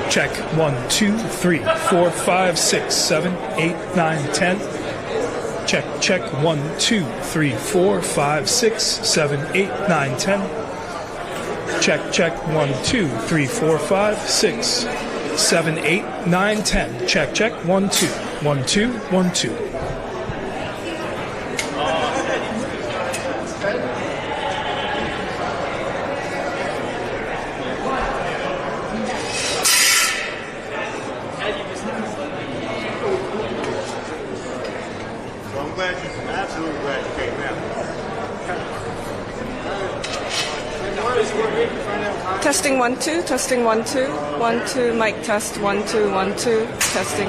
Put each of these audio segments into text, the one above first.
Check 1, 2, 3, 4, 5, 6, 7, 8, 9, 10. Check 1, 2, 3, 4, 5, 6, 7, 8, 9, 10. Check 1, 2, 3, 4, 5, 6, 7, 8, 9, 10. Check 1, 2, 1, 2, 1, 2. Testing 1 2, testing 1 2, 1 2, mic test 1 2, 1 2, testing.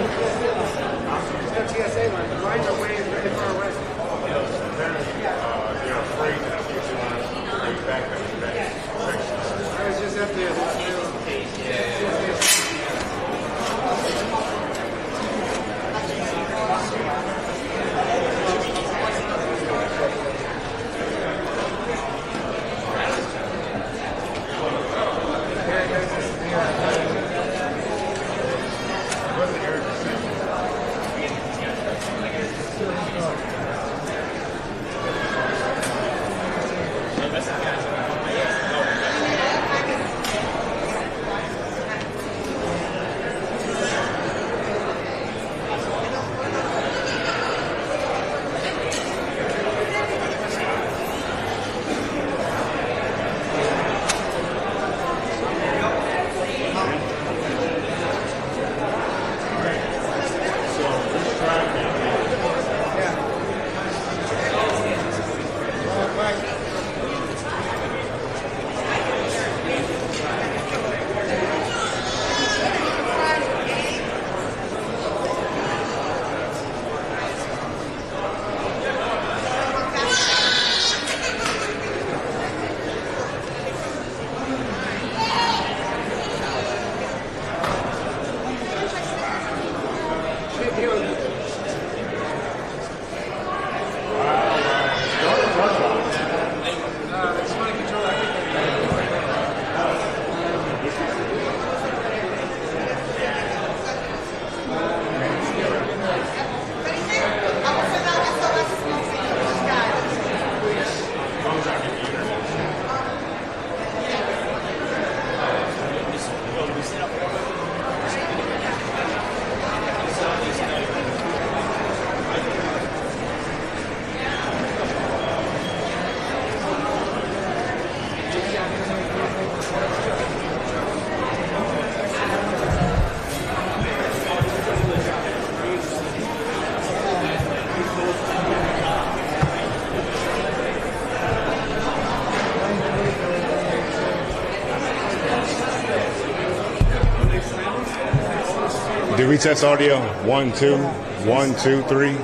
Did we test audio? 1, 2, 1, 2, 3.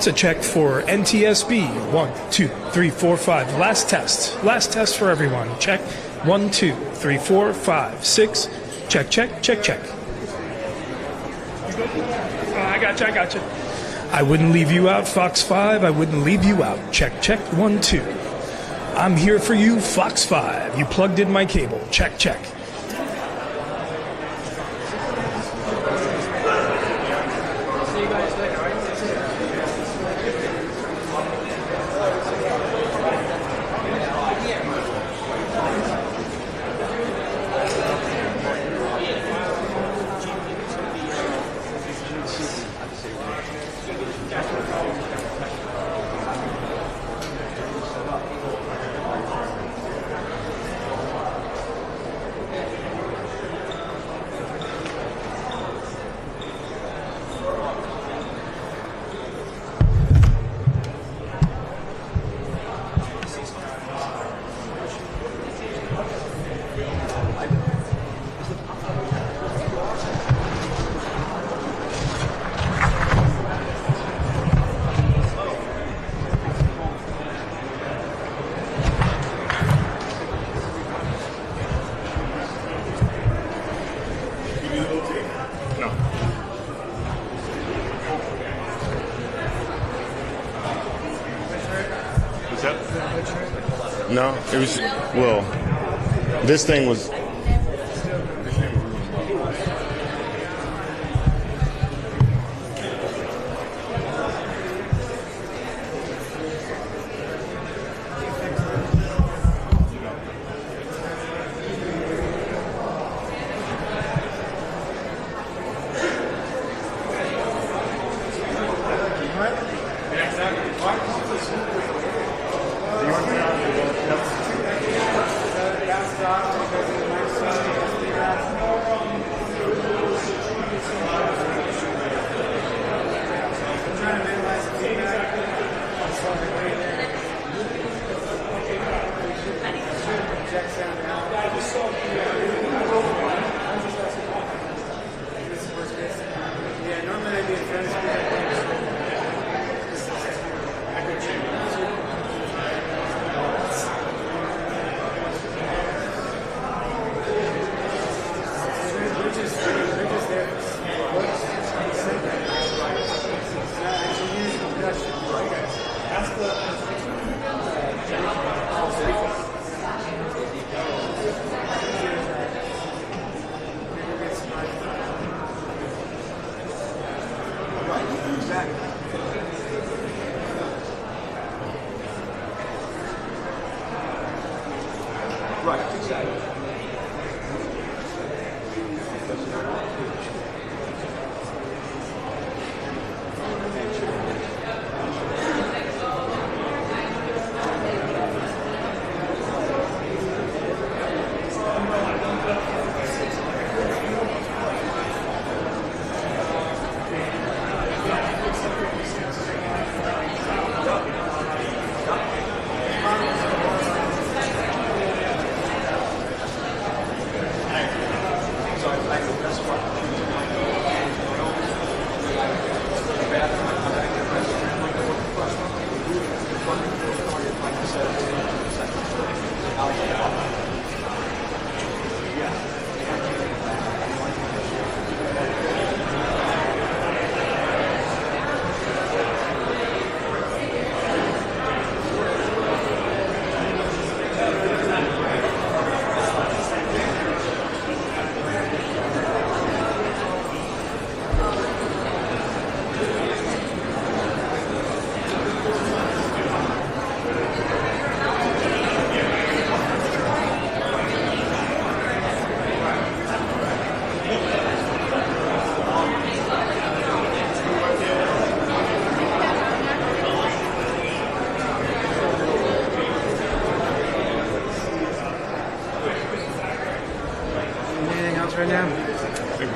To check for NTSB 1, 2, 3, 4, 5. Last test for everyone. Check 1, 2, 3, 4, 5, 6. Check. I gotcha. I wouldn't leave you out, Fox 5. I wouldn't leave you out. Check 1, 2. I'm here for you, Fox 5. You plugged in my cable. Check. No, it was, well, this thing was. Right now? I think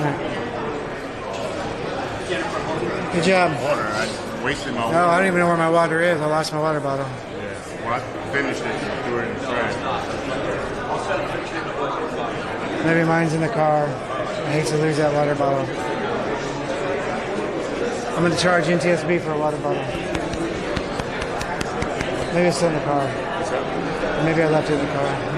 Right. Good job. water. I wasted my water. No, I don't even know where my water is. I lost my water bottle. Yeah. When I finished it, I threw it in the trash. Maybe mine's in the car. I hate to lose that water bottle. I'm going to charge NTSB for a water bottle. Maybe it's still in the car. Or maybe I left it in the car. Yeah.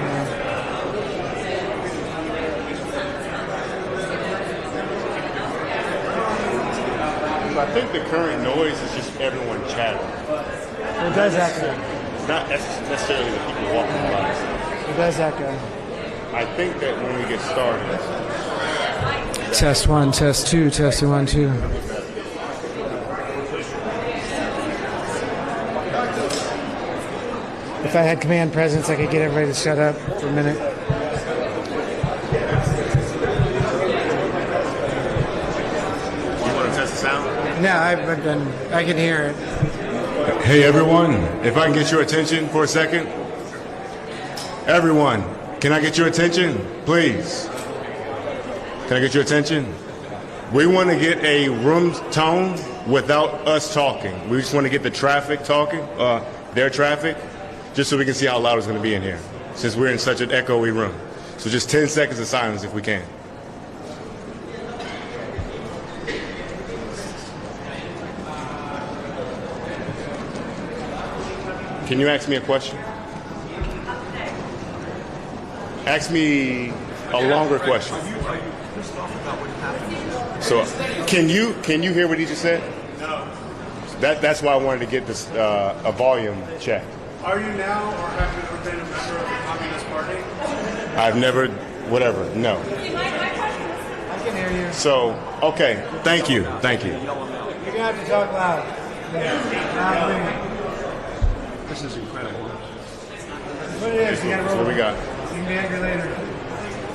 I think the current noise is just everyone chattering. It does echo. It's not necessarily the people walking by. It does echo. I think that when we get started, Test 1, test 2, testing 1, 2. If I had command presence, I could get everybody to shut up for a minute. you want to test the sound? No, I've been. I can hear it. Hey everyone, if I can get your attention for a second. Everyone, can I get your attention, please? Can I get your attention? We want to get a room tone without us talking. We just want to get the traffic talking, their traffic, just so we can see how loud it's going to be in here, since we're in such an echoey room. So just 10 seconds of silence if we can. Can you ask me a question? Ask me a longer question. So, can you hear what he just said? No. That's why I wanted to get this a volume check. Are you now or have you ever been a member of the Communist Party? I've never, whatever, no. I can hear you. So, okay, thank you, thank you. You're gonna have to talk loud. Loud. This is incredible. What it is, you gotta roll. So what we got? You can be angry later.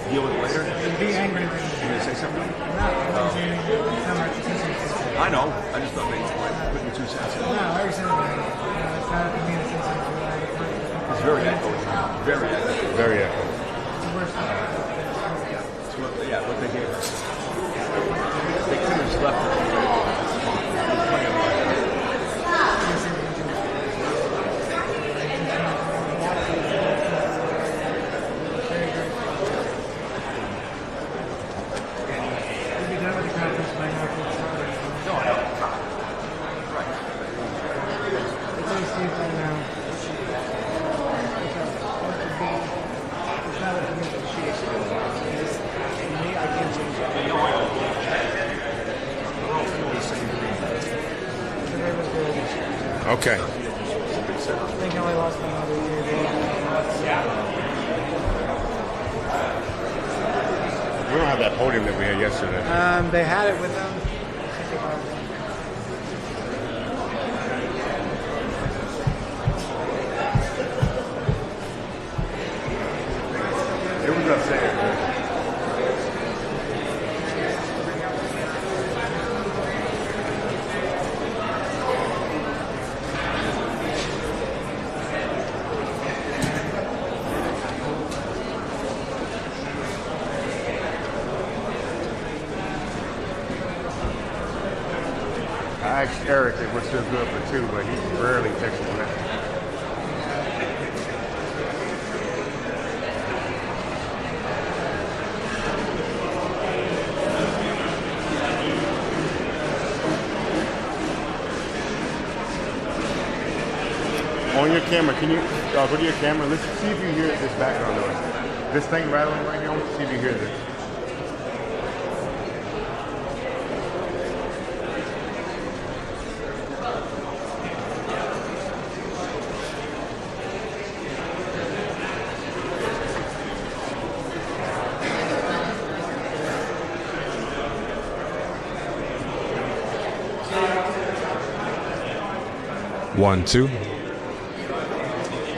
Deal with it later. You can be angry later. You gonna say something? I'm not. I'm not saying anything. It's not my position. I know. I just thought maybe you might put your 2 cents in. No, I already said it. It's not up to me to say something. It's very echoey. Very echoey. Very echo. It's the worst thing. It's what they gave us. They could have just left it. We'll be done with the conference by now. No, I know. It's only Steve by now. It's not what the sheet. Me, I can't change it. Today was good. Okay. I think I only lost another year. We don't have that podium that we had yesterday. They had it with them. It was upstairs. 'Cause I asked Eric if we're still good for 2, but he rarely texts me back. On your camera, can you go to your camera? Let's see if you hear this background noise. This thing rattling right here, I want to see if you hear this. One, two.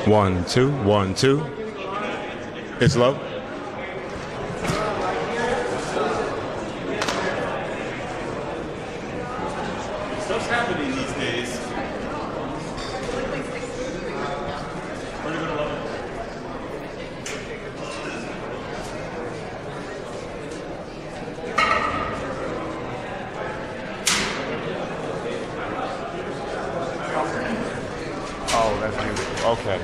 1, 2, 1, 2. It's low. Stuff's happening these days. Oh, that's beautiful. Okay.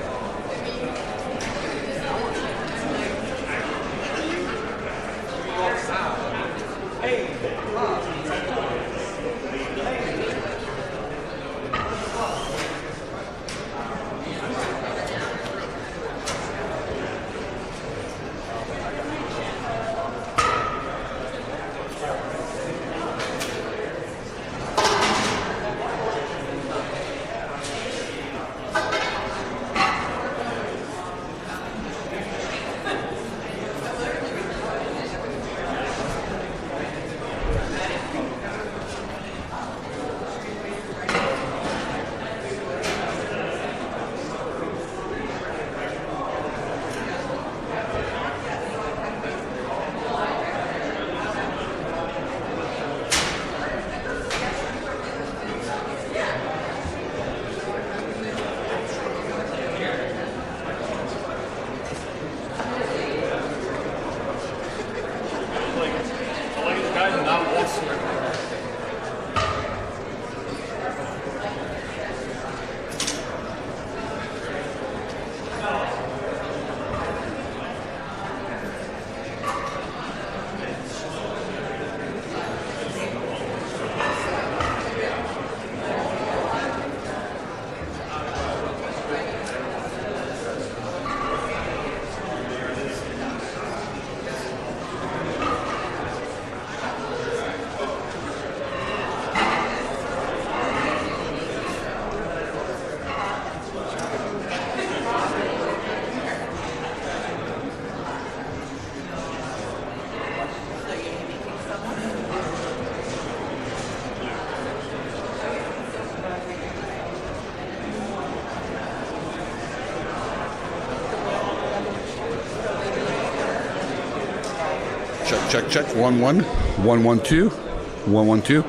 Check, check. 1 1. 1 1 2. 1 1 2.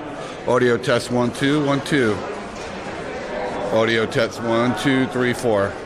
Audio test 1 2 1 2. Audio test 1 2 3 4.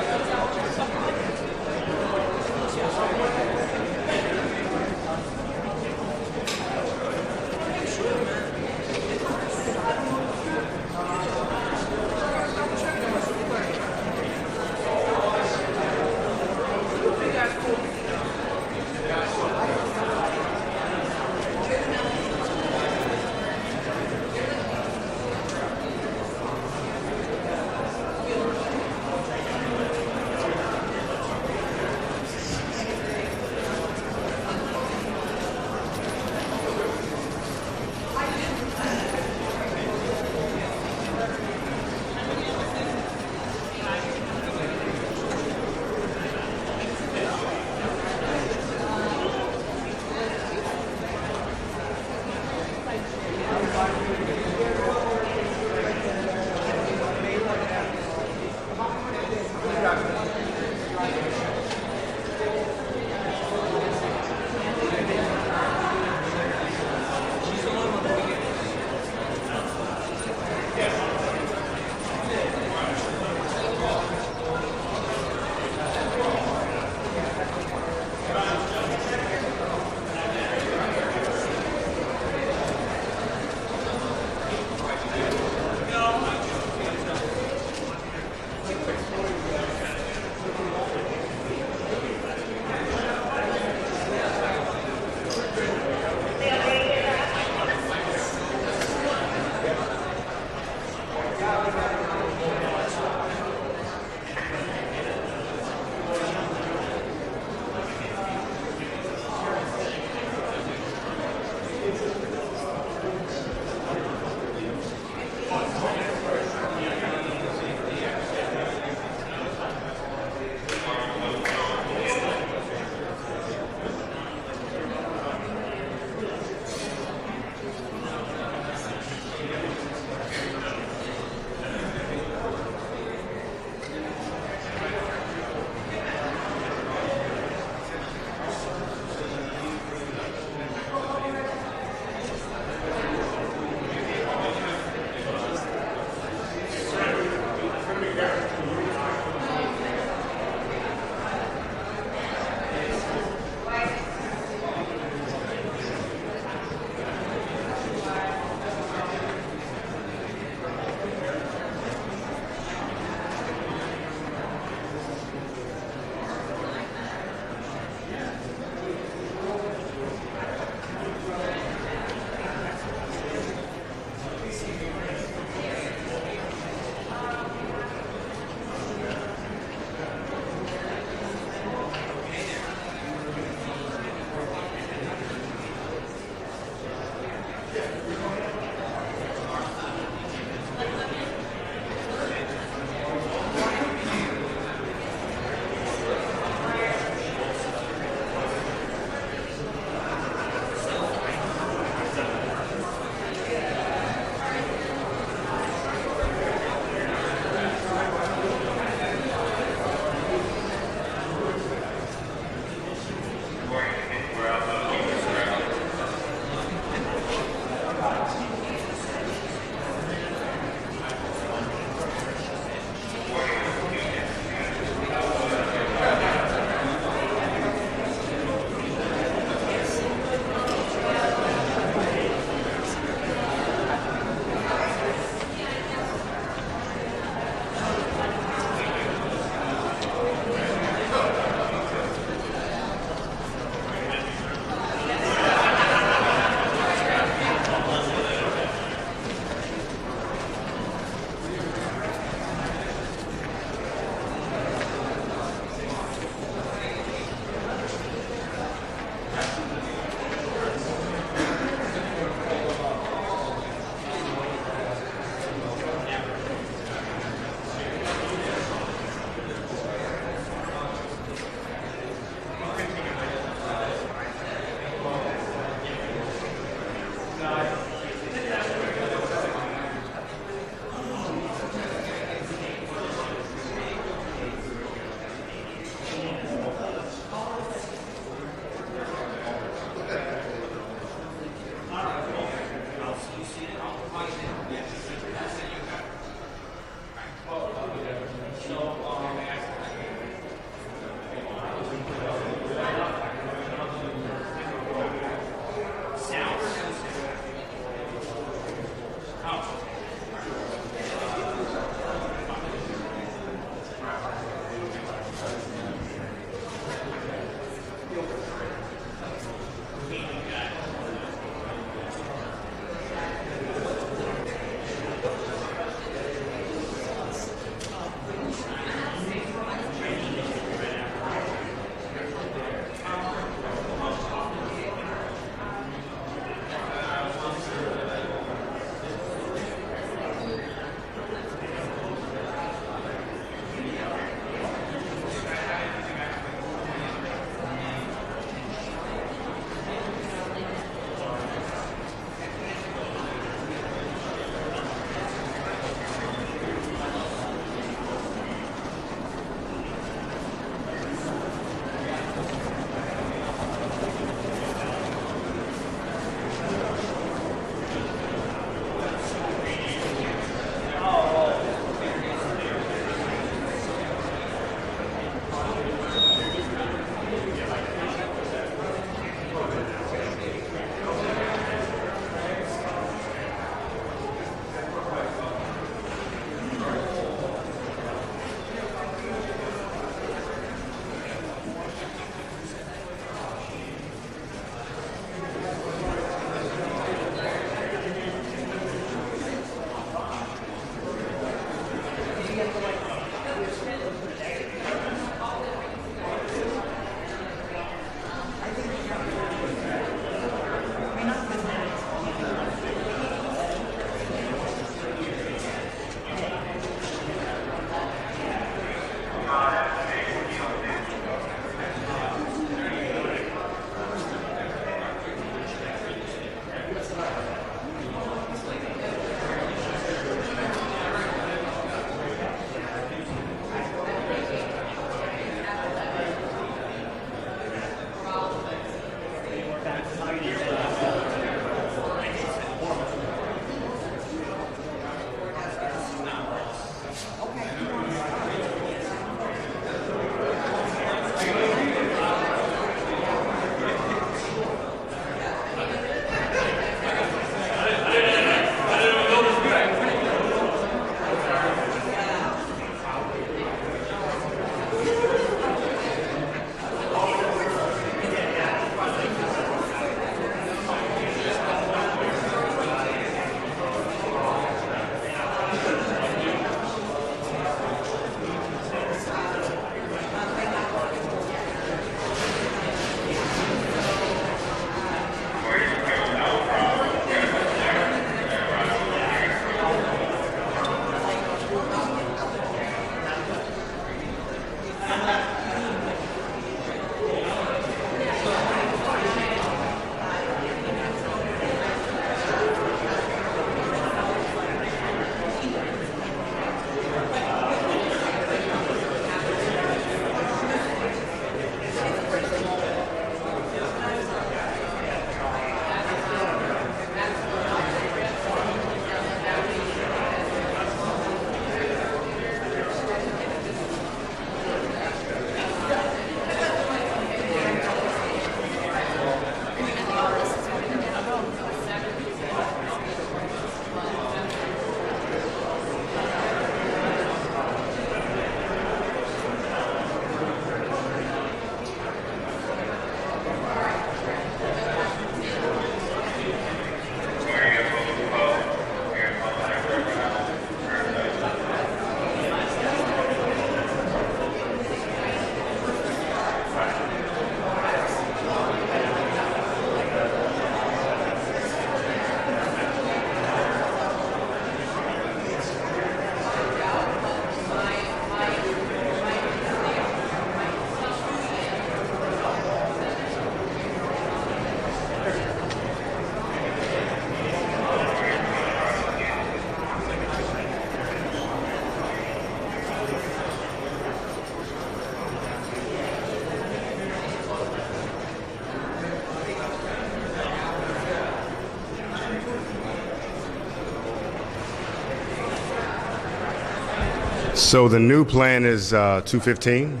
So the new plan is 215. Is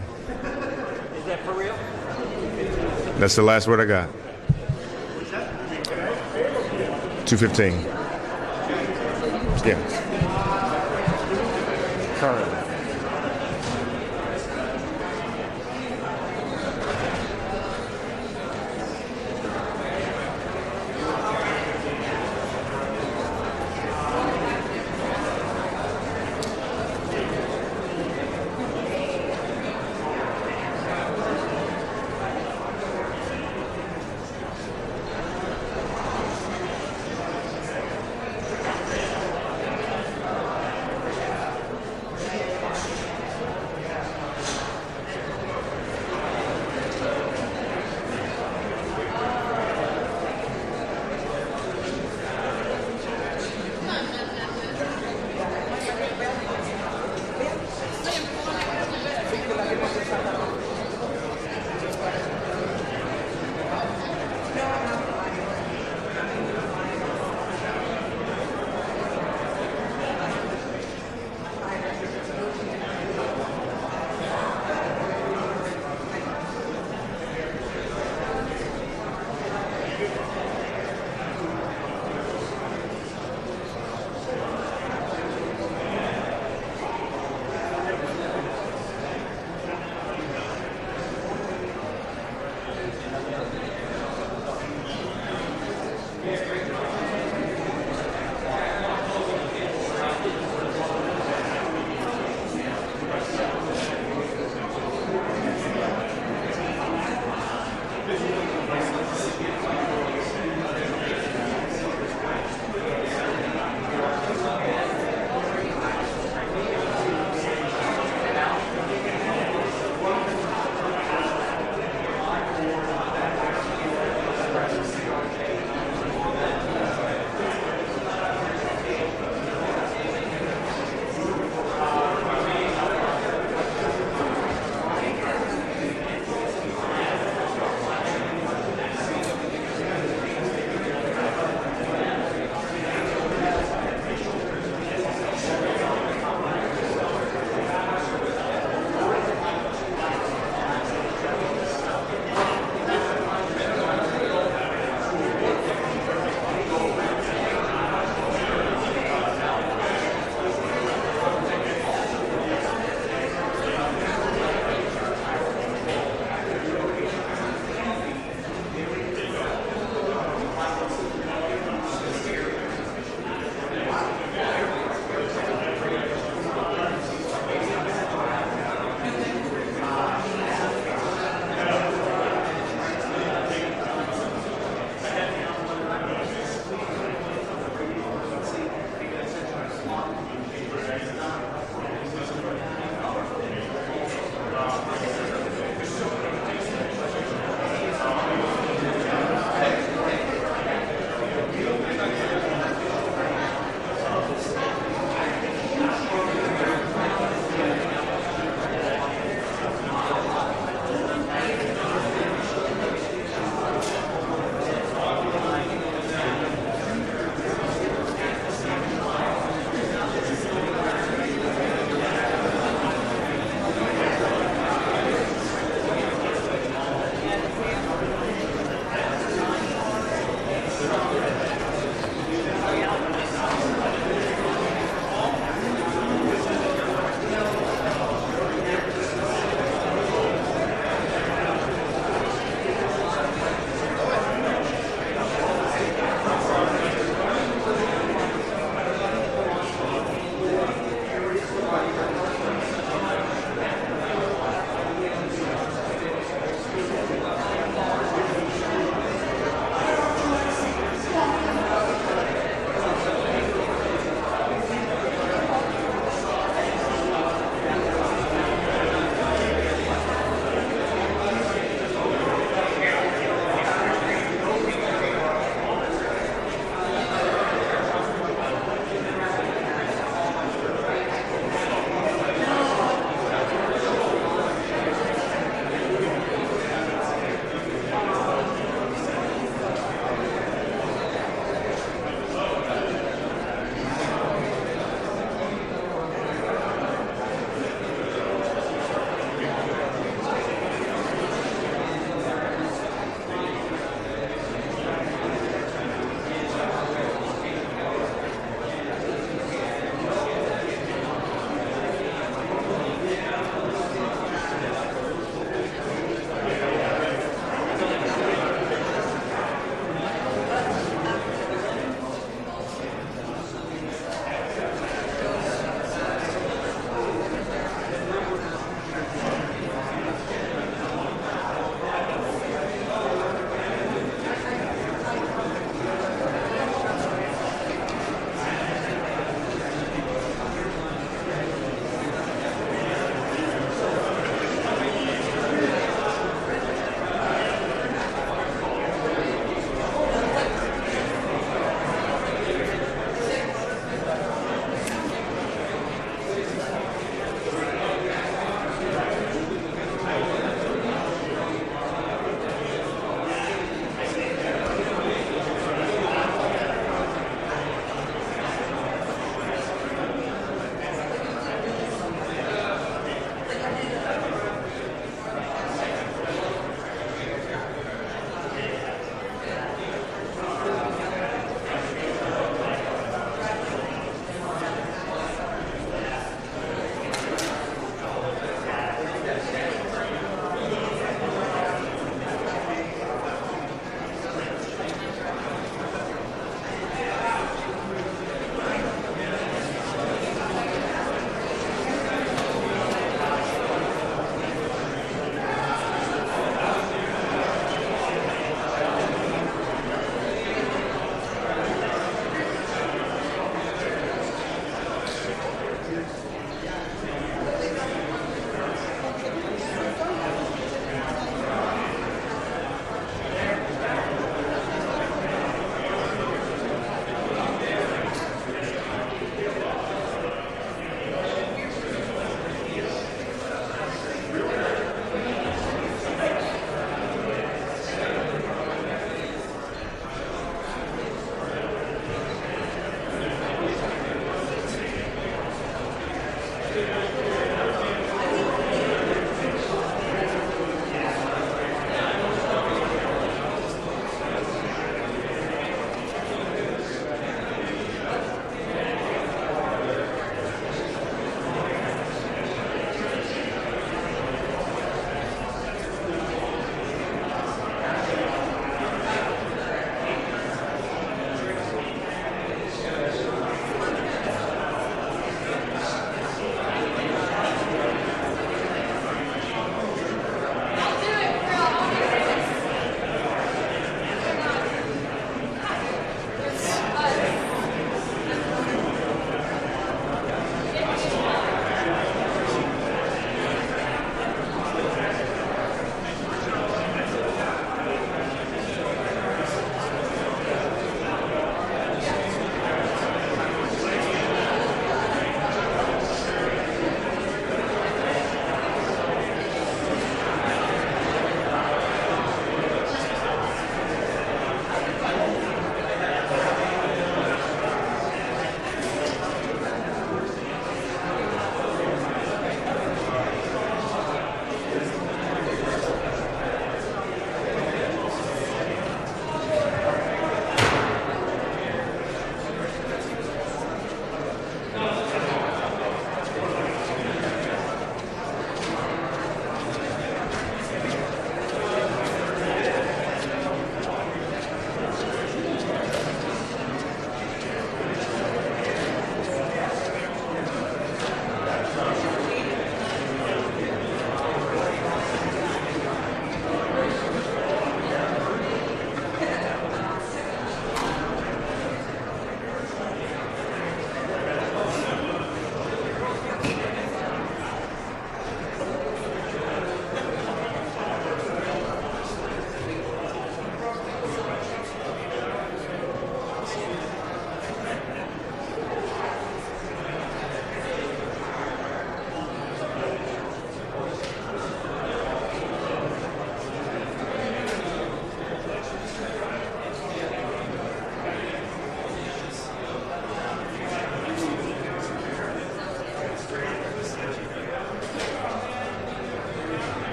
that for real? That's the last word I got. 215. Yeah. Current.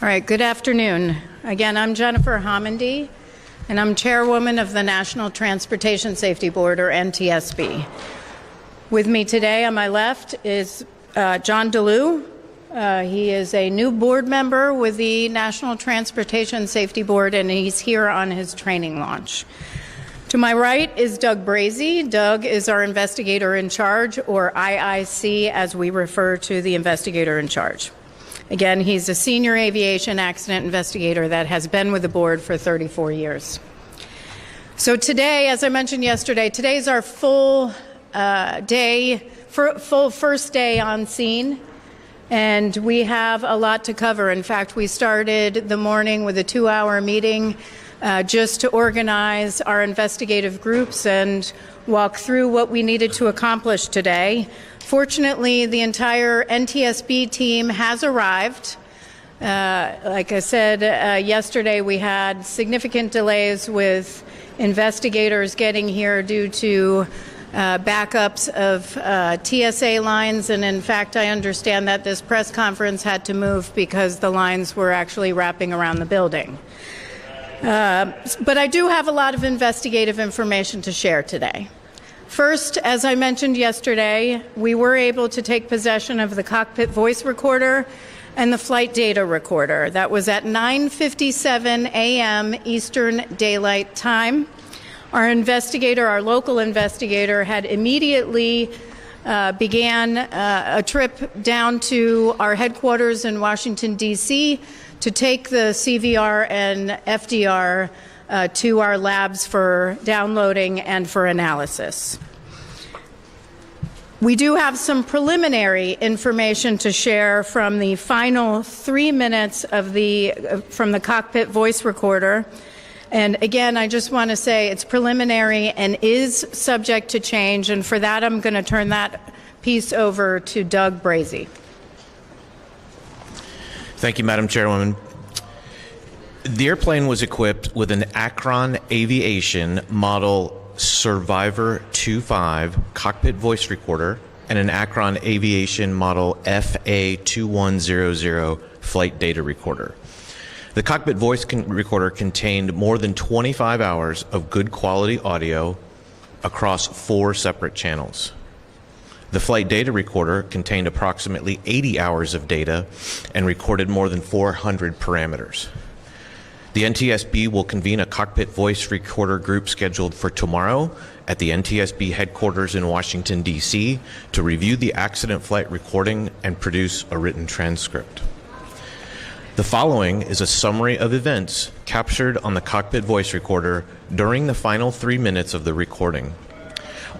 All right, good afternoon. Again, I'm Jennifer Homendy, and I'm chairwoman of the National Transportation Safety Board, or NTSB. With me today on my left is John DeLue. He is a new board member with the National Transportation Safety Board, and he's here on his training launch. To my right is Doug Brazy. Doug is our investigator in charge, or IIC, as we refer to the investigator in charge. Again, he's a senior aviation accident investigator that has been with the board for 34 years. So today, as I mentioned yesterday, today is our full first day on scene, and we have a lot to cover. In fact, we started the morning with a 2-hour meeting just to organize our investigative groups and walk through what we needed to accomplish today. Fortunately, the entire NTSB team has arrived. Like I said yesterday, we had significant delays with investigators getting here due to backups of TSA lines, and in fact, I understand that this press conference had to move because the lines were actually wrapping around the building. But I do have a lot of investigative information to share today. First, as I mentioned yesterday, we were able to take possession of the cockpit voice recorder and the flight data recorder. That was at 9:57 a.m. Eastern Daylight Time. Our investigator, our local investigator, had immediately began a trip down to our headquarters in Washington, D.C. to take the CVR and FDR to our labs for downloading and for analysis. We do have some preliminary information to share from the final 3 minutes of from the cockpit voice recorder. And again, I just want to say it's preliminary and is subject to change, and for that I'm going to turn that piece over to Doug Brazy. Thank you, Madam Chairwoman. The airplane was equipped with an Akron Aviation Model Survivor 2.5 cockpit voice recorder and an Akron Aviation Model FA2100 flight data recorder. The cockpit voice recorder contained more than 25 hours of good quality audio across 4 separate channels. The flight data recorder contained approximately 80 hours of data and recorded more than 400 parameters. The NTSB will convene a cockpit voice recorder group scheduled for tomorrow at the NTSB headquarters in Washington, D.C. to review the accident flight recording and produce a written transcript. The following is a summary of events captured on the cockpit voice recorder during the final 3 minutes of the recording.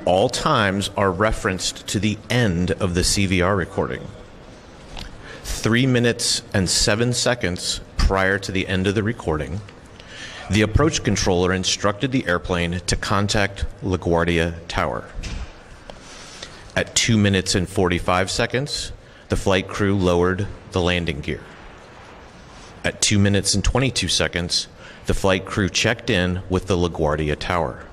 All times are referenced to the end of the CVR recording. 3 minutes and 7 seconds prior to the end of the recording, the approach controller instructed the airplane to contact LaGuardia Tower. At 2 minutes and 45 seconds, the flight crew lowered the landing gear. At 2 minutes and 22 seconds, the flight crew checked in with the LaGuardia Tower.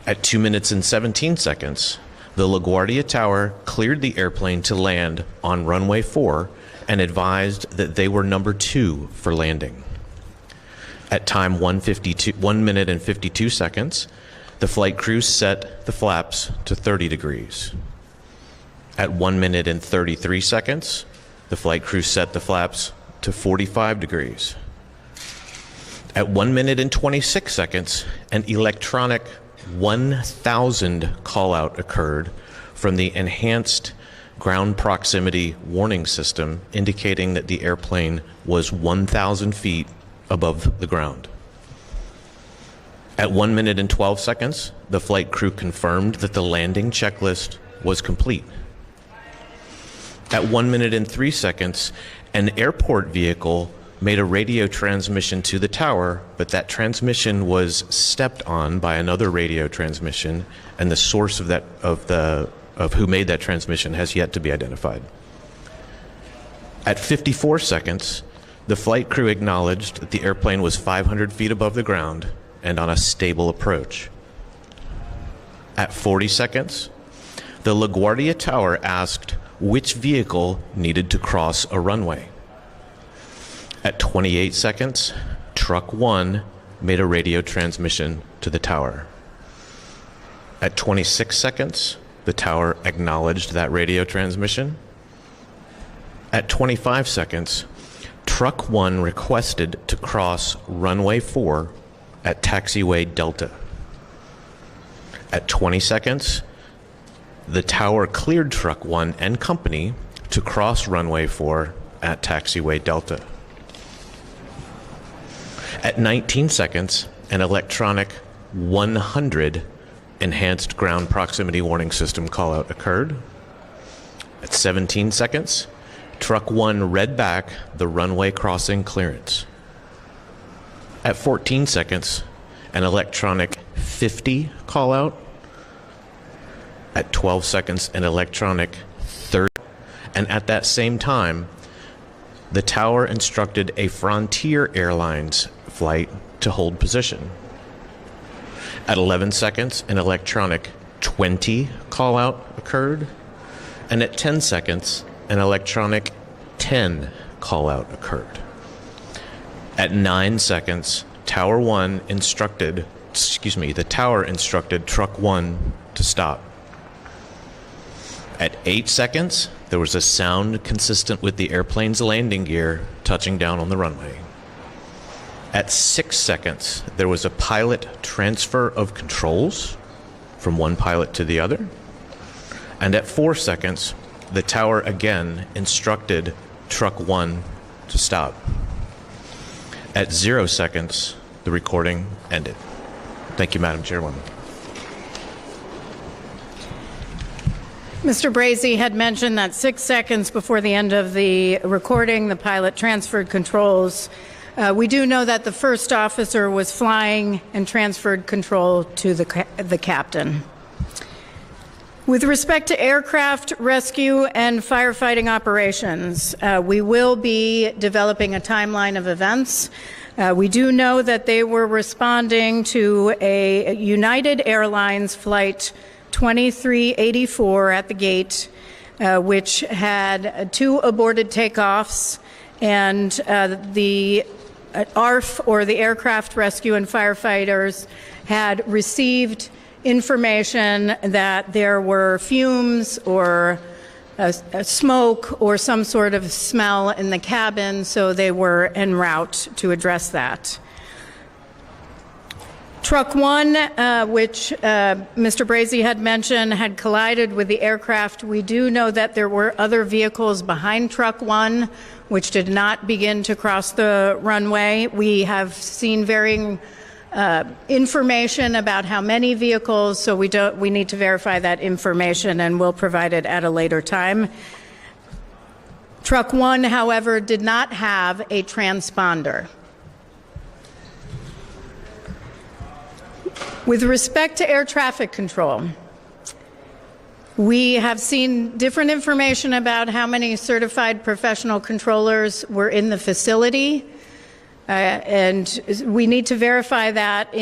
At 2 minutes and 17 seconds, the LaGuardia Tower cleared the airplane to land on runway 4 and advised that they were number 2 for landing. At time 1 minute and 52 seconds, the flight crew set the flaps to 30 degrees. At 1 minute and 33 seconds, the flight crew set the flaps to 45 degrees. At 1 minute and 26 seconds, an electronic 1,000 call-out occurred from the enhanced ground proximity warning system, indicating that the airplane was 1,000 feet above the ground. At 1 minute and 12 seconds, the flight crew confirmed that the landing checklist was complete. At 1 minute and 3 seconds, an airport vehicle made a radio transmission to the tower, but that transmission was stepped on by another radio transmission, and the source of who made that transmission has yet to be identified. At 54 seconds, the flight crew acknowledged that the airplane was 500 feet above the ground and on a stable approach. At 40 seconds, the LaGuardia Tower asked which vehicle needed to cross a runway. At 28 seconds, Truck 1 made a radio transmission to the tower. At 26 seconds, the tower acknowledged that radio transmission. At 25 seconds, Truck 1 requested to cross runway 4 at taxiway Delta. At 20 seconds, the tower cleared Truck 1 and company to cross runway 4 at taxiway Delta. At 19 seconds, an electronic 100 enhanced ground proximity warning system callout occurred. At 17 seconds, Truck 1 read back the runway crossing clearance. At 14 seconds, an electronic 50 callout. At 12 seconds, an electronic 30. And at that same time, the tower instructed a Frontier Airlines flight to hold position. At 11 seconds, an electronic 20 callout occurred. And at 10 seconds, an electronic 10 callout occurred. At 9 seconds, the tower instructed Truck 1 to stop. At 8 seconds, there was a sound consistent with the airplane's landing gear touching down on the runway. At 6 seconds, there was a pilot transfer of controls from one pilot to the other. And at 4 seconds, the tower again instructed Truck 1 to stop. At 0 seconds, the recording ended. Thank you, Madam Chairwoman. Mr. Brazy had mentioned that 6 seconds before the end of the recording, the pilot transferred controls. We do know that the first officer was flying and transferred control to the captain. With respect to aircraft rescue and firefighting operations, we will be developing a timeline of events. We do know that they were responding to a United Airlines flight 2384 at the gate, which had 2 aborted takeoffs, and the ARF, or the Aircraft Rescue and Firefighters, had received information that there were fumes or smoke or some sort of smell in the cabin, so they were en route to address that. Truck 1, which Mr. Brazy had mentioned, had collided with the aircraft. We do know that there were other vehicles behind Truck 1, which did not begin to cross the runway. We have seen varying information about how many vehicles, so we need to verify that information, and we'll provide it at a later time. Truck 1, however, did not have a transponder. With respect to air traffic control, we have seen different information about how many certified professional controllers were in the facility, and we need to verify that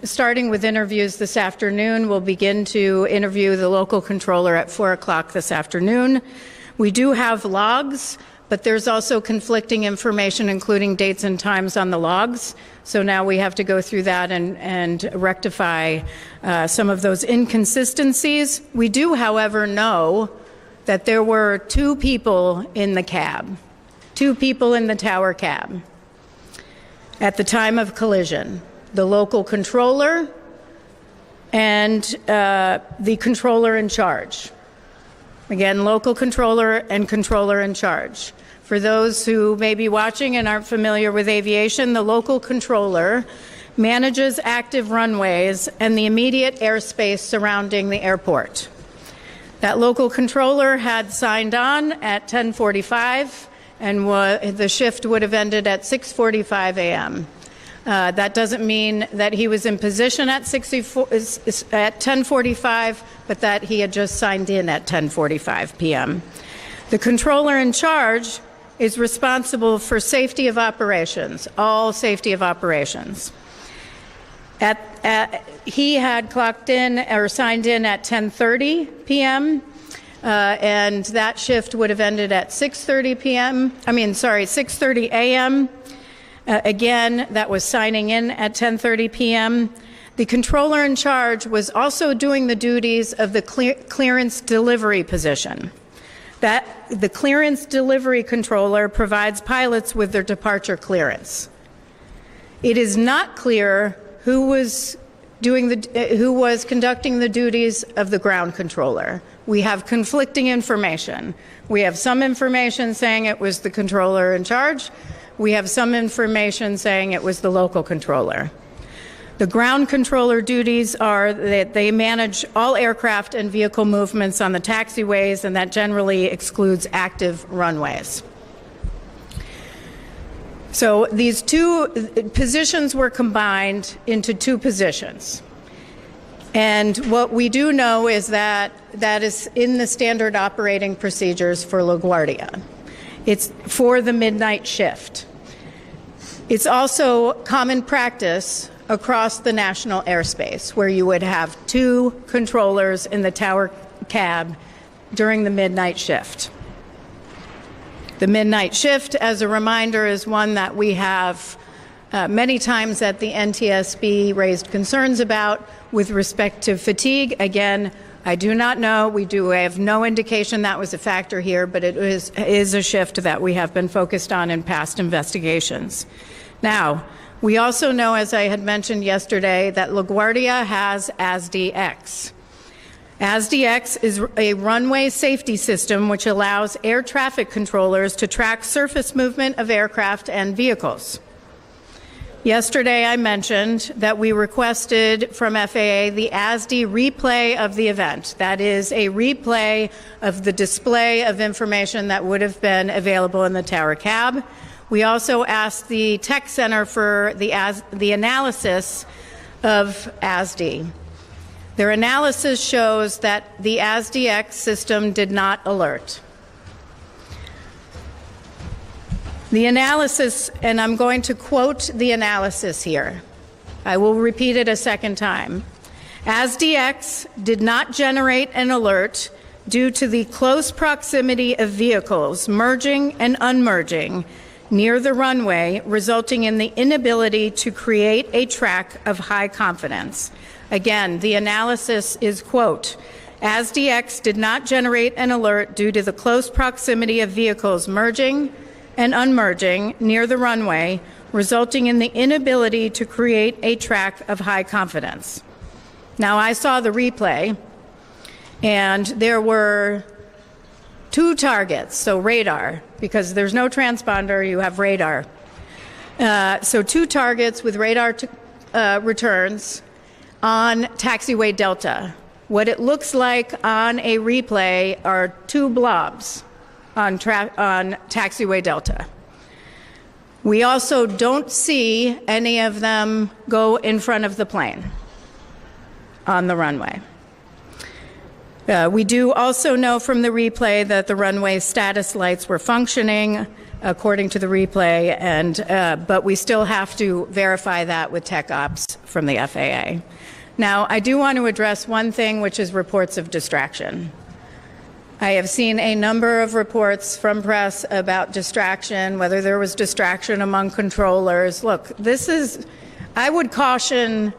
starting with interviews this afternoon. We'll begin to interview the local controller at 4 o'clock this afternoon. We do have logs, but there's also conflicting information, including dates and times on the logs. So now we have to go through that and rectify some of those inconsistencies. We do, however, know that there were 2 people in the cab, 2 people in the tower cab at the time of collision: the local controller and the controller in charge. Again, local controller and controller in charge. For those who may be watching and aren't familiar with aviation, the local controller manages active runways and the immediate airspace surrounding the airport. That local controller had signed on at 10:45, and the shift would have ended at 6:45 a.m. That doesn't mean that he was in position at 10:45, but that he had just signed in at 10:45 p.m. The controller in charge is responsible for safety of operations, all safety of operations. He had clocked in or signed in at 10:30 p.m. and that shift would have ended at 6:30 a.m. Again, that was signing in at 10:30 p.m. The controller in charge was also doing the duties of the clearance delivery position. That the clearance delivery controller provides pilots with their departure clearance. It is not clear who was conducting the duties of the ground controller. We have conflicting information. We have some information saying it was the controller in charge. We have some information saying it was the local controller. The ground controller duties are that they manage all aircraft and vehicle movements on the taxiways, and that generally excludes active runways. So these two positions were combined into two positions. And what we do know is that that is in the standard operating procedures for LaGuardia. It's for the midnight shift. It's also common practice across the national airspace where you would have two controllers in the tower cab during the midnight shift. The midnight shift, as a reminder, is one that we have many times at the NTSB raised concerns about with respect to fatigue. Again, I do not know. I have no indication that was a factor here, but it is a shift that we have been focused on in past investigations. Now, we also know, as I had mentioned yesterday, that LaGuardia has ASDX. ASDX is a runway safety system which allows air traffic controllers to track surface movement of aircraft and vehicles. Yesterday, I mentioned that we requested from FAA the ASD replay of the event. That is a replay of the display of information that would have been available in the tower cab. We also asked the Tech Center for the analysis of ASD. Their analysis shows that the ASDX system did not alert. The analysis, and I'm going to quote the analysis here. I will repeat it a second time. ASDX did not generate an alert due to the close proximity of vehicles merging and unmerging near the runway, resulting in the inability to create a track of high confidence. Again, the analysis is, quote, ASDX did not generate an alert due to the close proximity of vehicles merging and unmerging near the runway, resulting in the inability to create a track of high confidence. Now, I saw the replay, and there were two targets, so radar, because there's no transponder, you have radar. So two targets with radar returns on taxiway Delta. What it looks like on a replay are two blobs on taxiway Delta. We also don't see any of them go in front of the plane on the runway. We do also know from the replay that the runway status lights were functioning according to the replay, but we still have to verify that with Tech Ops from the FAA. Now, I do want to address one thing, which is reports of distraction. I have seen a number of reports from press about distraction, whether there was distraction among controllers. Look, I would caution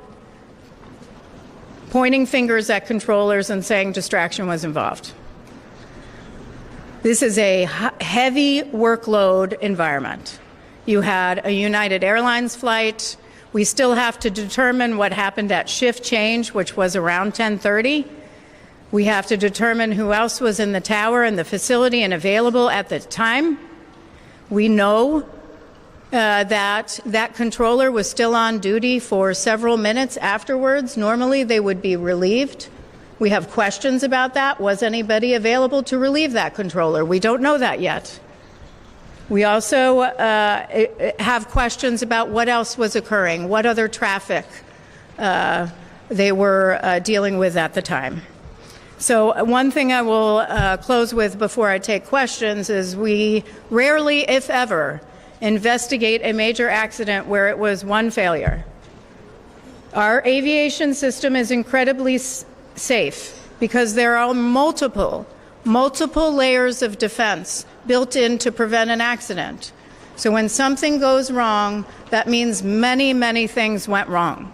pointing fingers at controllers and saying distraction was involved. This is a heavy workload environment. You had a United Airlines flight. We still have to determine what happened at shift change, which was around 10:30. We have to determine who else was in the tower and the facility and available at the time. We know that controller was still on duty for several minutes afterwards. Normally, they would be relieved. We have questions about that. Was anybody available to relieve that controller? We don't know that yet. We also have questions about what else was occurring, what other traffic they were dealing with at the time. So one thing I will close with before I take questions is we rarely, if ever, investigate a major accident where it was one failure. Our aviation system is incredibly safe because there are multiple multiple layers of defense built in to prevent an accident. So when something goes wrong, that means many, many things went wrong.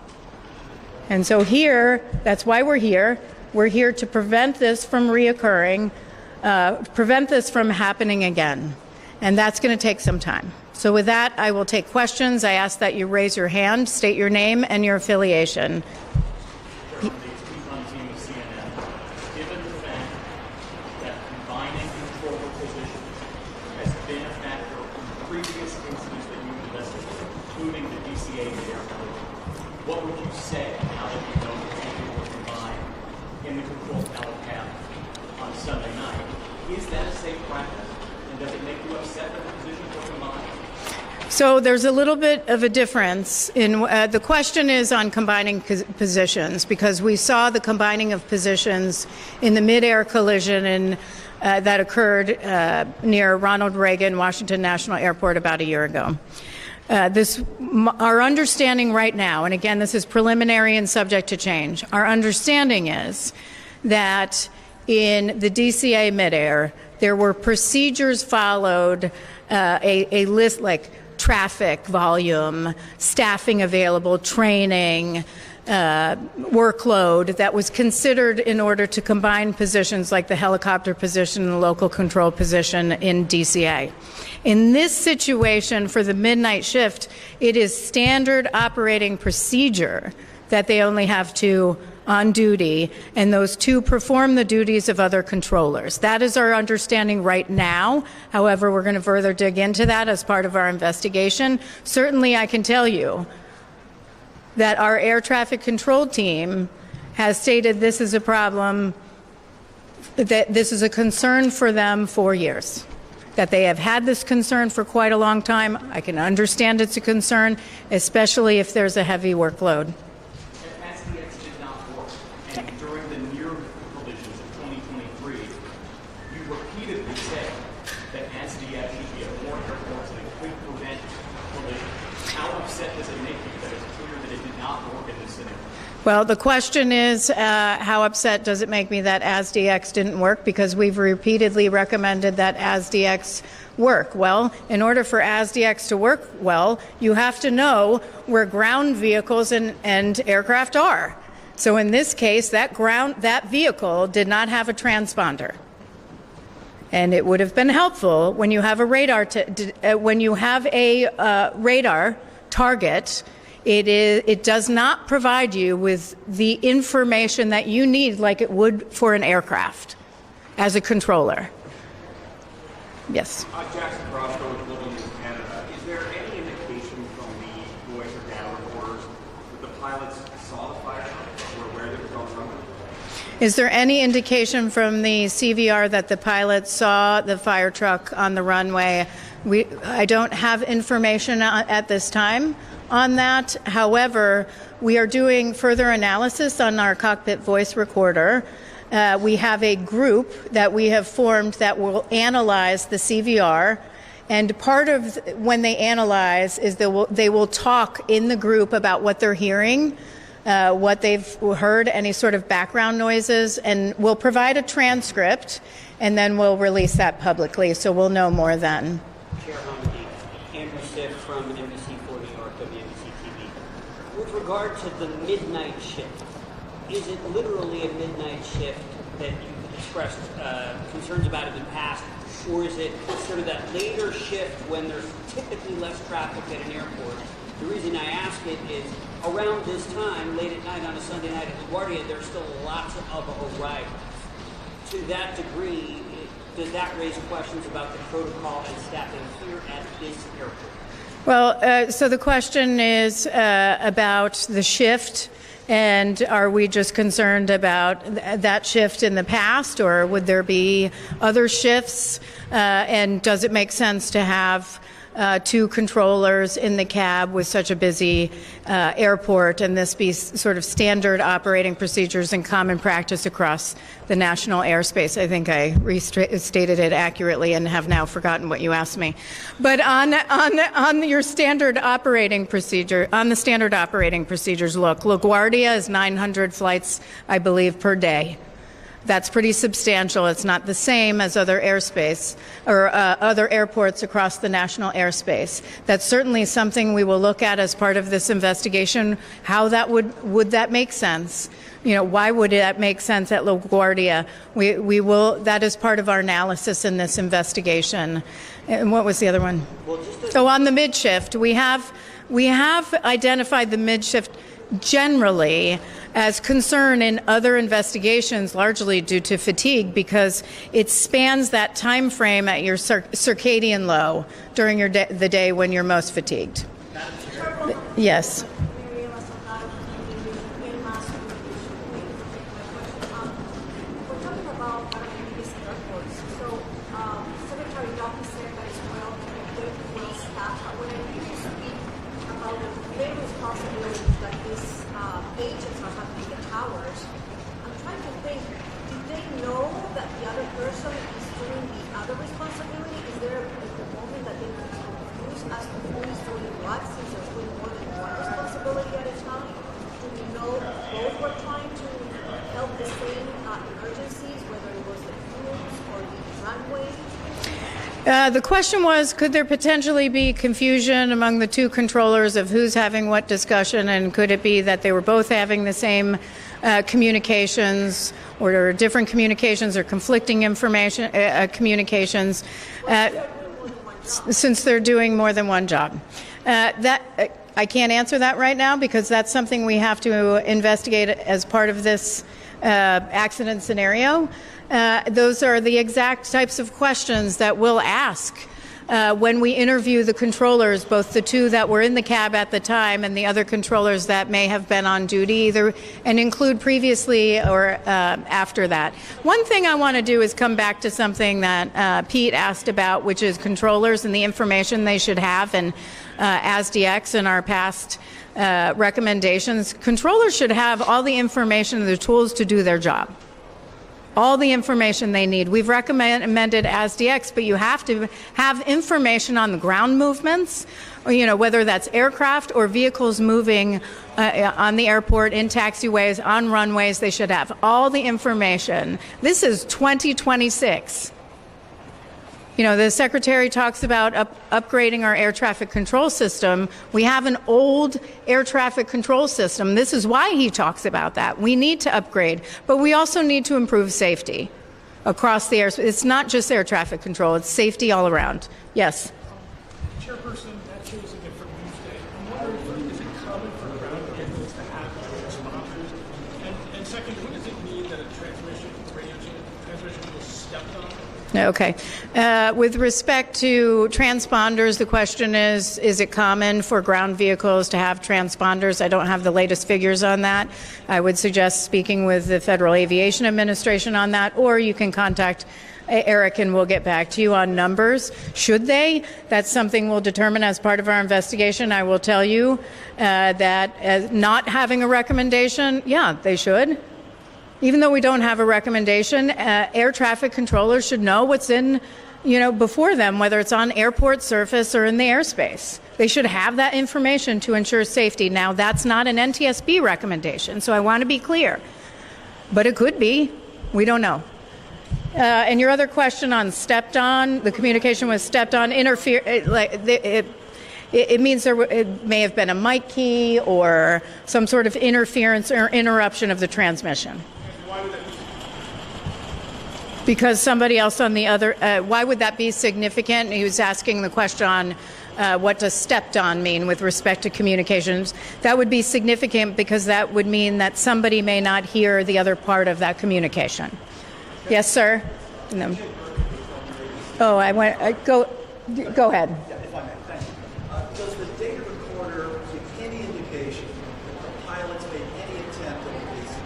And so here, that's why we're here. We're here to prevent this from reoccurring, prevent this from happening again. And that's going to take some time. So with that, I will take questions. I ask that you raise your hand, state your name and your affiliation. Given the fact that combining controller positions has been a factor in previous incidents that you've investigated, including the DCA airport, what would you say now that you know that people were combined in the control tower path on Sunday night? Is that a safe practice? And does it make you upset that the positions were combined? So there's a little bit of a difference in the question is on combining positions, because we saw the combining of positions in the mid-air collision that occurred near Ronald Reagan Washington National Airport about a year ago. Our understanding right now, and again, this is preliminary and subject to change, our understanding is that in the DCA midair, there were procedures followed, a list like traffic volume, staffing available, training, workload that was considered in order to combine positions like the helicopter position and the local control position in DCA. In this situation for the midnight shift, it is standard operating procedure that they only have two on duty, and those two perform the duties of other controllers. That is our understanding right now. However, we're going to further dig into that as part of our investigation. Certainly, I can tell you that our air traffic control team has stated this is a problem, that this is a concern for them for years, that they have had this concern for quite a long time. I can understand it's a concern, especially if there's a heavy workload. SDX did not work, and during the near collisions of 2023, you repeatedly said that SDX should be at more airports and it could prevent collisions. How upset does it make you that it's clear that it did not work in this scenario? Well, the question is, how upset does it make me that ASDX didn't work? Because we've repeatedly recommended that ASDX work. Well, in order for ASDX to work well, you have to know where ground vehicles and aircraft are. So in this case, that vehicle did not have a transponder. And it would have been helpful when you have a radar radar target. It does not provide you with the information that you need like it would for an aircraft as a controller. Yes. Jackson Crosco with Global News Canada. Is there any indication from the voice or data reporters that the pilots saw the fire truck or where they were going from it? Is there any indication from the CVR that the pilots saw the fire truck on the runway? I don't have information at this time on that. However, we are doing further analysis on our cockpit voice recorder. We have a group that we have formed that will analyze the CVR, and part of when they analyze is they will talk in the group about what they're hearing, what they've heard, any sort of background noises, and we'll provide a transcript, and then we'll release that publicly, so we'll know more then. Chair Hamidi, Andrew Siff from NBC4 New York, WNBC TV. With regard to the midnight shift, is it literally a midnight shift that you've expressed concerns about in the past, or is it sort of that later shift when there's typically less traffic at an airport? The reason I ask it is around this time, late at night on a Sunday night at LaGuardia, there's still lots of arrivals. To that degree, does that raise questions about the protocol and staffing here at this airport? Well, so the question is about the shift, and are we just concerned about that shift in the past, or would there be other shifts? And does it make sense to have two controllers in the cab with such a busy airport, and this be sort of standard operating procedures and common practice across the national airspace? I think I restated it accurately and have now forgotten what you asked me. But on your standard operating procedure, on the standard operating procedures, look, LaGuardia is 900 flights, I believe, per day. That's pretty substantial. It's not the same as other airspace or other airports across the national airspace. That's certainly something we will look at as part of this investigation. How that would that make sense? You know, why would that make sense at LaGuardia? We will. That is part of our analysis in this investigation. And what was the other one? Oh, on the mid shift, we have identified the mid shift generally as concern in other investigations, largely due to fatigue, because it spans that time frame at your circadian low during the day when you're most fatigued. Yes. The question was, could there potentially be confusion among the two controllers of who's having what discussion, and could it be that they were both having the same communications, or different communications, or conflicting information communications, since they're doing more than one job? I can't answer that right now, because that's something we have to investigate as part of this accident scenario. Those are the exact types of questions that we'll ask when we interview the controllers, both the two that were in the cab at the time and the other controllers that may have been on duty, either and include previously or after that. One thing I want to do is come back to something that Pete asked about, which is controllers and the information they should have, and ASDX in our past recommendations. Controllers should have all the information and the tools to do their job. All the information they need. We've recommended ASDX, but you have to have information on the ground movements, or, you know, whether that's aircraft or vehicles moving on the airport, in taxiways, on runways. They should have all the information. This is 2026. You know, the Secretary talks about upgrading our air traffic control system. We have an old air traffic control system. This is why he talks about that. We need to upgrade, but we also need to improve safety across the airspace. It's not just air traffic control, it's safety all around. Yes? Chairperson, that shows a different news day. I'm wondering, is it common for ground vehicles to have responders? And second, what does it mean that a radio transmission was stepped on? Okay. With respect to transponders, the question is it common for ground vehicles to have transponders? I don't have the latest figures on that. I would suggest speaking with the Federal Aviation Administration on that, or you can contact Eric and we'll get back to you on numbers. Should they? That's something we'll determine as part of our investigation. I will tell you that not having a recommendation, yeah, they should. Even though we don't have a recommendation, air traffic controllers should know what's in, before them, whether it's on airport surface or in the airspace. They should have that information to ensure safety. Now, that's not an NTSB recommendation, so I want to be clear. But it could be. We don't know. And your other question on stepped on, the communication was stepped on, it means it may have been a mic key or some sort of interference or interruption of the transmission. Because somebody else on the other, why would that be significant? He was asking the question on what does stepped on mean with respect to communications. That would be significant because that would mean that somebody may not hear the other part of that communication. Yes, sir? No. Oh, go ahead. Does the data recorder give any indication that the pilots made any attempt at evasive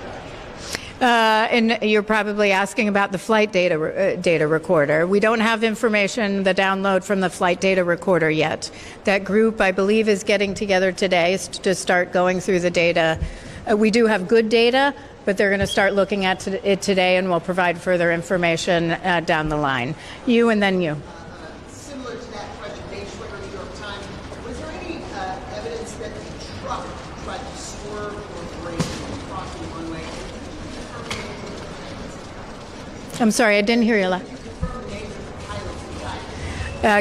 action? And you're probably asking about the flight data recorder. We don't have information, the download from the flight data recorder yet. That group, I believe, is getting together today to start going through the data. We do have good data, but they're going to start looking at it today, and we'll provide further information down the line. You and then you. Similar to that question, Dave Schwimmer, New York Times. Was there any evidence that the truck tried to swerve or brake across the runway? I'm sorry, I didn't hear you.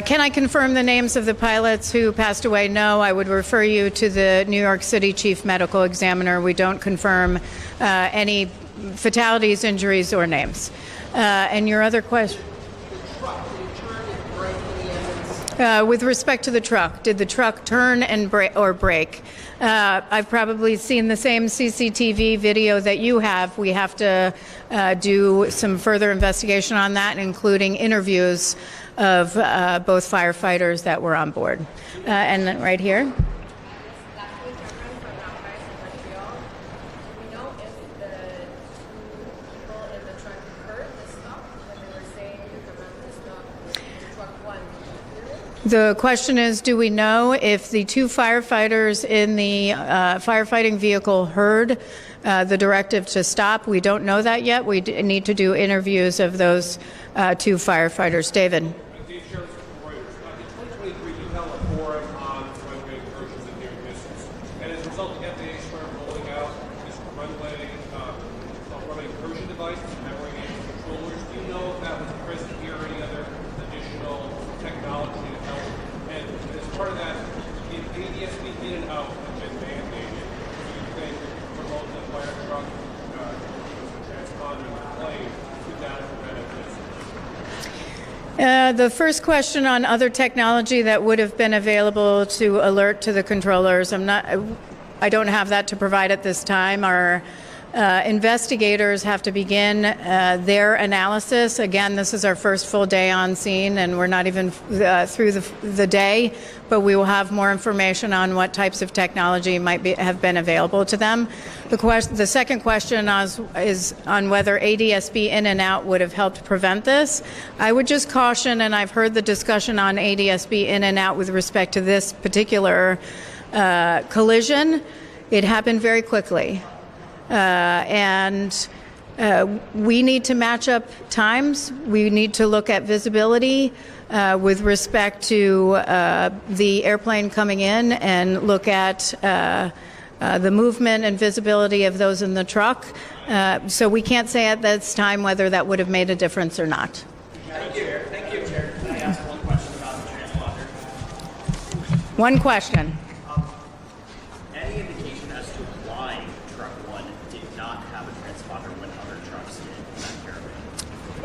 Can I confirm the names of the pilots who passed away? No, I would refer you to the New York City Chief Medical Examiner. We don't confirm any fatalities, injuries, or names. And your other question? With respect to the truck, did the truck turn and brake? I've probably seen the same CCTV video that you have. We have to do some further investigation on that, including interviews of both firefighters that were on board. And right here. The question is, do we know if the two firefighters in the firefighting vehicle heard the directive to stop? We don't know that yet. We need to do interviews of those two firefighters. David. The first question on other technology that would have been available to alert to the controllers, I don't have that to provide at this time. Our investigators have to begin their analysis. Again, this is our first full day on scene, and we're not even through the day, but we will have more information on what types of technology might have been available to them. The second question is on whether ADSB in and out would have helped prevent this. I would just caution, and I've heard the discussion on ADSB in and out with respect to this particular collision. It happened very quickly. And we need to match up times. We need to look at visibility with respect to the airplane coming in and look at the movement and visibility of those in the truck. So we can't say at this time whether that would have made a difference or not. Thank you. Thank you, Chair. Can I ask one question about the transponder? One question. Any indication as to why Truck 1 did not have a transponder when other trucks did in that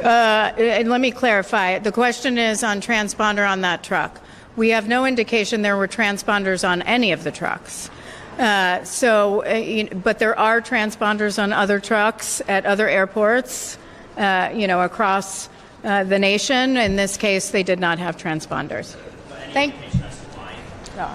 caravan? And let me clarify. The question is on transponder on that truck. We have no indication there were transponders on any of the trucks. But there are transponders on other trucks at other airports, across the nation. In this case, they did not have transponders. Any indication as to why? No.